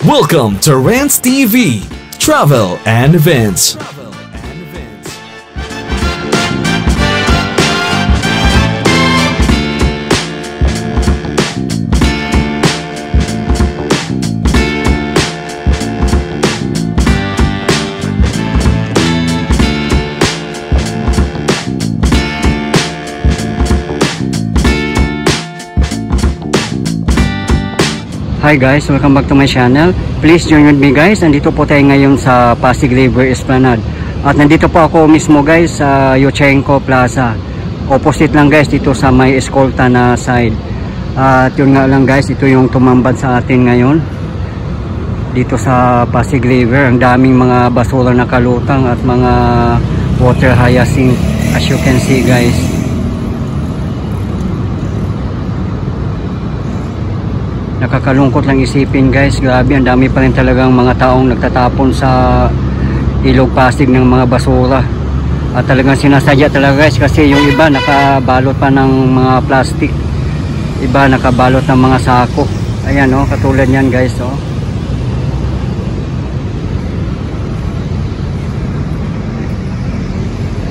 Welcome to Rants TV, Travel and Events. Hi guys, welcome back to my channel. Please join with me guys. Nandito po tayo ngayon sa Pasig River Esplanade. At nandito po ako mismo guys sa Yuchengco Plaza. Opposite lang guys dito sa may eskolta na side. At yun nga lang guys, ito yung tumambad sa atin ngayon. Dito sa Pasig River, ang daming mga basura na kalutang at mga water hyacinth as you can see guys. Nakakalungkot lang isipin guys, grabe ang dami pa rin talagang mga taong nagtatapon sa ilog Pasig ng mga basura. At talagang sinasadya talaga guys, kasi yung iba nakabalot pa ng mga plastic, iba nakabalot ng mga sako. Ayan oh, katulad yan guys oh.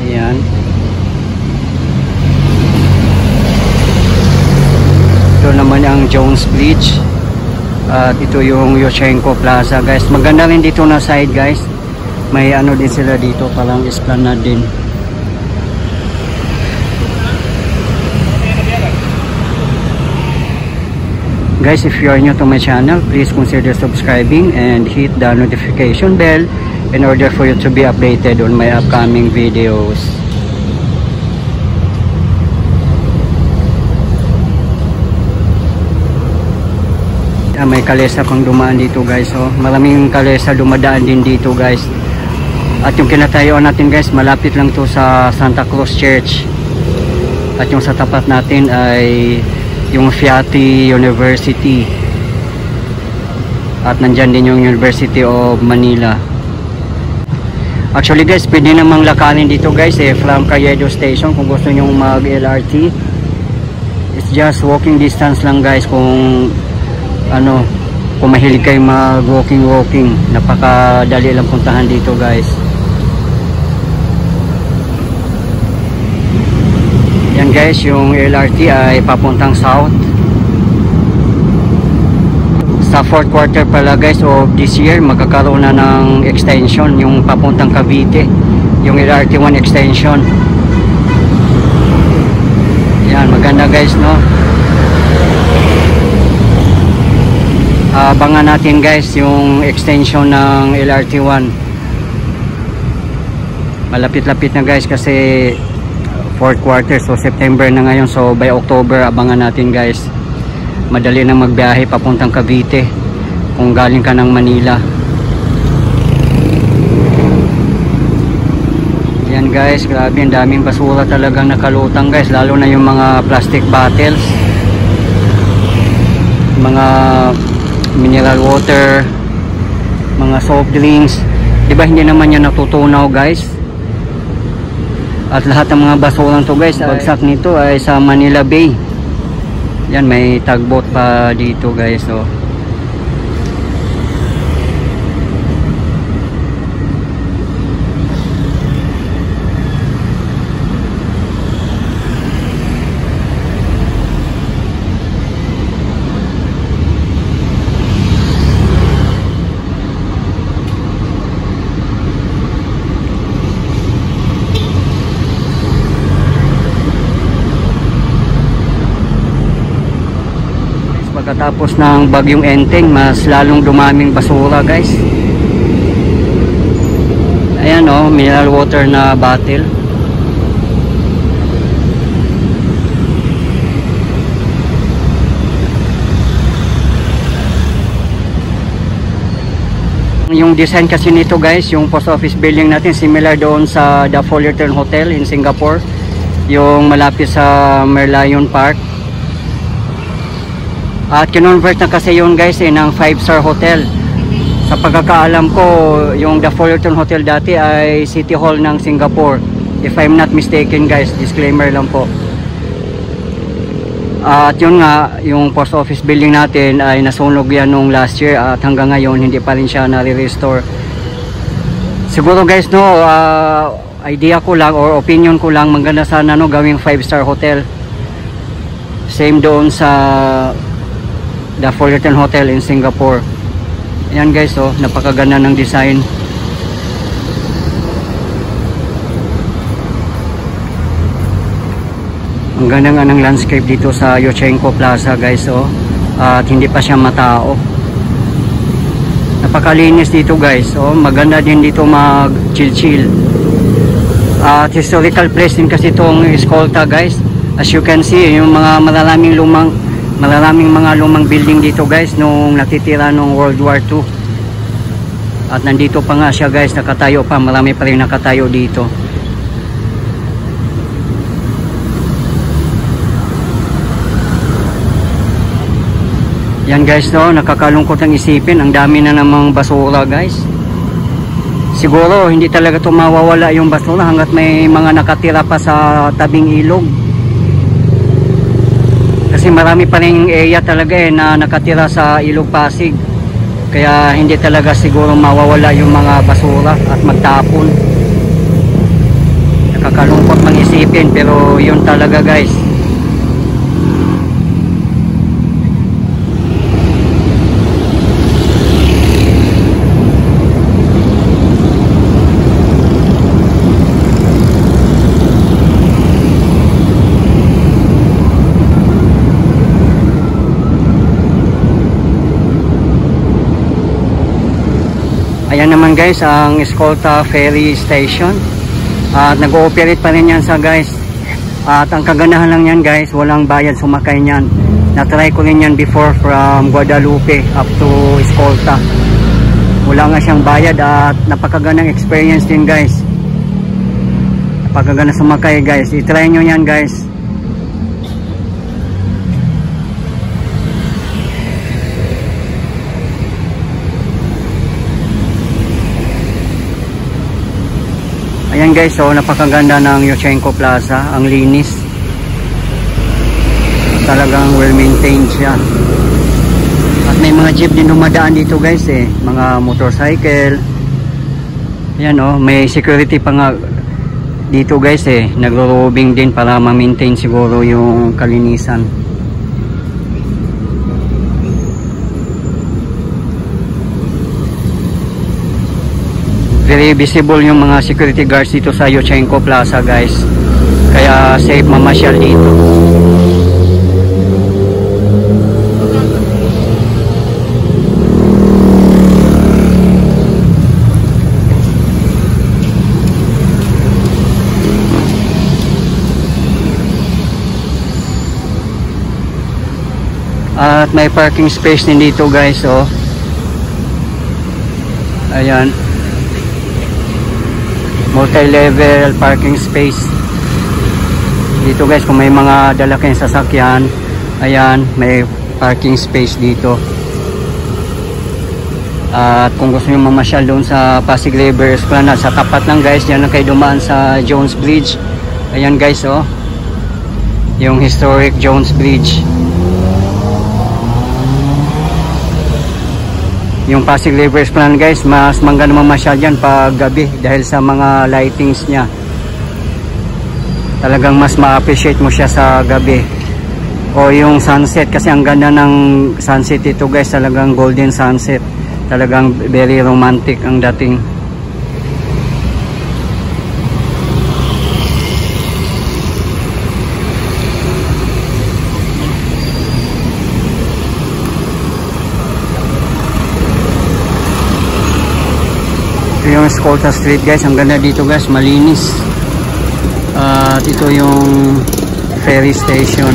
Ayan. Ito naman ang Jones Bridge. At ito yung Yuchengco Plaza guys. Maganda rin dito na side guys. May ano din sila dito, parang esplanade din. Guys, if you are new to my channel, please consider subscribing and hit the notification bell in order for you to be updated on my upcoming videos. May kalesa pang dumaan dito guys oh. Maraming kalesa dumadaan din dito guys. At yung kinatayuan natin guys, malapit lang to sa Santa Cruz Church. At yung sa tapat natin ay yung Fiati University. At nandyan din yung University of Manila. Actually guys, pwede namang lakarin dito guys from Cayedo Station kung gusto nyo mag LRT. It's just walking distance lang guys kung kung mahilig kayo mag walking, napakadali lang puntahan dito guys. Yan guys, yung LRT ay papuntang south. Sa fourth quarter pala guys of this year, magkakaroon na ng extension yung papuntang Cavite, yung LRT 1 extension. Yan, maganda guys no. Abangan natin guys yung extension ng LRT1. Malapit-lapit na guys kasi fourth quarter, so September na ngayon, so by October abangan natin guys. Madali na magbiyahe papuntang Cavite kung galing ka ng Manila. Yan guys, grabe ang daming basura talagang nakalutang guys, lalo na yung mga plastic bottles, mga mineral water, mga soft drinks. Diba hindi naman yan natutunaw guys. At lahat ng mga basura to guys, bagsak nito ay sa Manila Bay. Yan, may tugboat pa dito guys oh. Pagkatapos ng bagyong Enteng, mas lalong dumaming basura guys. Ayan oh, mineral water na bottle. Yung design kasi nito guys, yung post office building natin, similar doon sa The Fullerton Hotel in Singapore, yung malapit sa Merlion Park. At kinonvert na kasi yun guys ng 5-star hotel. Sa pagkakaalam ko, yung The Fullerton Hotel dati ay City Hall ng Singapore, if I'm not mistaken guys, disclaimer lang po. At yun nga, yung post office building natin ay nasunog yan nung last year at hanggang ngayon hindi pa rin siya na-restore. Siguro guys no, idea ko lang or opinion ko lang, maganda sana no gawing 5-star hotel. Same doon sa the Fullerton Hotel in Singapore. Ayan guys, oh, napakaganda ng design. Ang ganda nga ng landscape dito sa Yochenko Plaza guys, oh. At hindi pa siya matao. Napakalinis dito guys, oh. Maganda din dito mag chill. At historical place din kasi itong Escolta guys. As you can see, yung mga malalaming mga lumang building dito guys nung natitira nung World War II. At nandito pa nga siya guys, nakatayo pa, marami pa rin nakatayo dito. Yan guys, no, nakakalungkot ang isipin, ang dami na namang basura guys. Siguro hindi talaga ito mawawala yung basura hanggat may mga nakatira pa sa tabing ilog. Kasi marami pa rin area talaga na nakatira sa Ilog Pasig. Kaya hindi talaga siguro mawawala yung mga basura at magtapon. Nakakalungkot mang isipin pero yun talaga guys. Ayan naman guys ang Escolta Ferry Station. At nag-ooperate pa rin yan sa guys. At ang kagandahan lang yan guys, walang bayad sumakay niyan. Na-try ko rin yan before from Guadalupe up to Escolta. Wala nga siyang bayad at napakagandang experience din guys. Napakaganda sumakay guys. I-try nyo yan guys. Ayan guys, so napakaganda ng Yochenko Plaza, ang linis. Talagang well maintained siya. At may mga jeep din dumadaan dito guys mga motorcycle. Ayan oh, may security pa nga dito guys nagro-robing din para ma-maintain siguro yung kalinisan. Very visible yung mga security guards dito sa Yochenko Plaza guys. Kaya safe mamasyal dito. At may parking space din dito guys, oh. Ayan. Multi-level parking space dito guys. Kung may mga dala kayong sasakyan, ayan, may parking space dito. At kung gusto nyo mamasyal doon sa Pasig River Esplanade, sa tapat lang guys, yan lang kayo dumaan sa Jones Bridge. Ayan guys, oh, yung historic Jones Bridge. Yung Pasig River Esplanade guys, mas maganda mamasyal dyan pag gabi dahil sa mga lightings nya. Talagang mas ma-appreciate mo siya sa gabi. O yung sunset, kasi ang ganda ng sunset ito guys, talagang golden sunset. Talagang very romantic ang dating. Yung Escolta Street guys, ang ganda dito guys, malinis. At ito yung ferry station.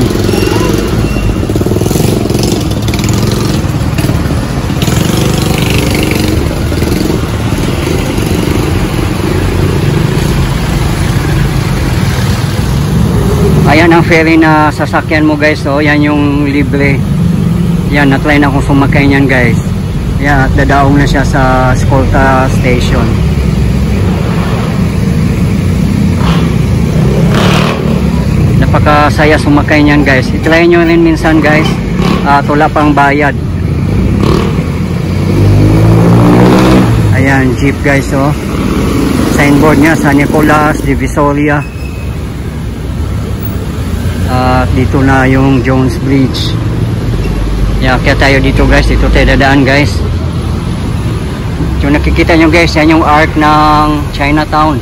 Ayan ang ferry na sasakyan mo guys, oh, yan yung libre. Yan, na-try na akong sumakay niyan guys. Yan, at dadaong na siya sa Escolta Station. napakasaya sumakay niyan guys. I-try nyo rin minsan guys, at wala pang bayad. Ayan, jeep guys, oh. Signboard niya, San Nicolas, Divisoria. At dito na yung Jones Bridge. Kaya tayo dito guys, dito tayo dadaan guys. Yung nakikita nyo guys, yan yung arc ng Chinatown.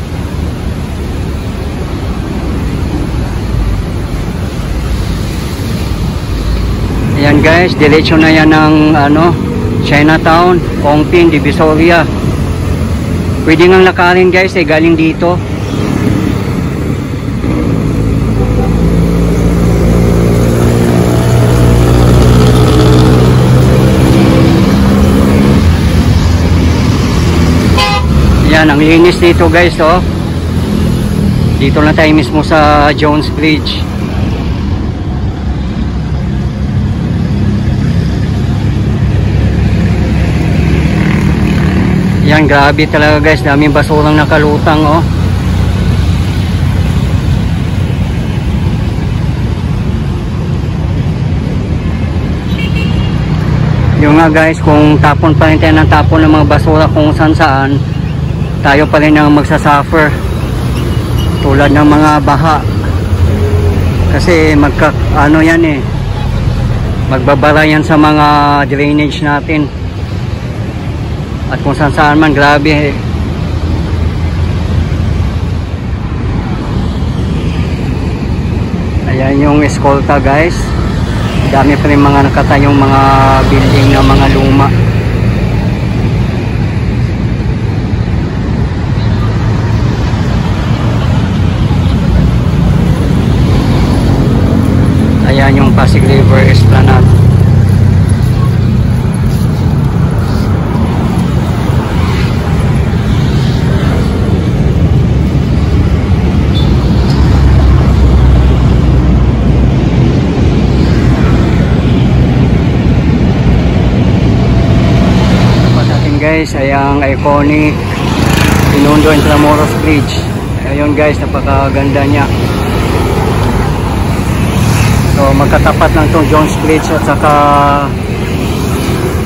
Ayan guys, diretso na yan ng Chinatown, Ongpin, Divisoria. Pwede ngang lakarin guys, galing dito. Ayan, ang linis dito guys, oh. Dito na tayo mismo sa Jones Bridge. Yan, grabe talaga guys, daming basurang nakalutang, oh. Yung nga guys, kung tapon pa rin tayo ng tapon ng mga basura kung saan saan, tayo pa rin ang magsasuffer. Tulad ng mga baha. Kasi magbabara yan sa mga drainage natin. At kung saan saan man, grabe. Ayan yung Escolta guys. Dami pa rin mga nakatayong mga building na mga luma. Ayan yung Pasig River Esplanade. Guys, ay ang iconic Binondo Intramuros Bridge. Ayun guys, napakaganda niya. So magkatapat lang itong Jones Bridge at saka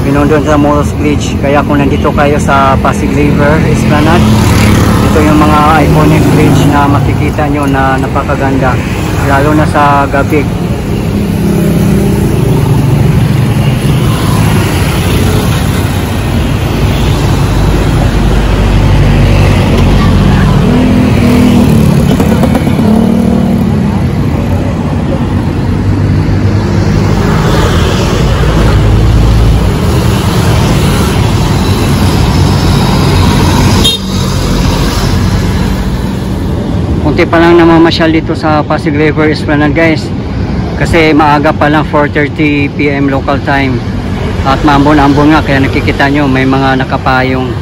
Binondo Intramuros Bridge. Kaya kung nandito kayo sa Pasig River Esplanade, ito yung mga iconic bridge na makikita nyo na napakaganda, lalo na sa gabi. Kunti pa lang namamasyal dito sa Pasig River Esplanade guys, kasi maaga pa lang, 4:30 PM local time, at maambon-ambon nga, kaya nakikita nyo may mga nakapayong.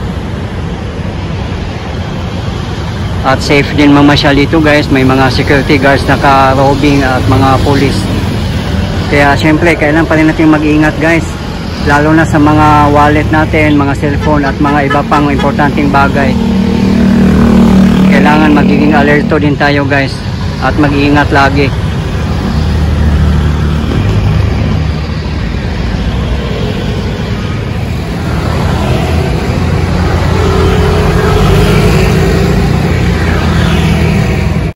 At safe din mamasyal dito guys, may mga security guards naka-robing at mga police. Kaya syempre kailangan pa rin natin mag-ingat guys, lalo na sa mga wallet natin, mga cellphone at mga iba pang importanteng bagay. Kailangan magiging alerto din tayo guys, at mag-iingat lagi.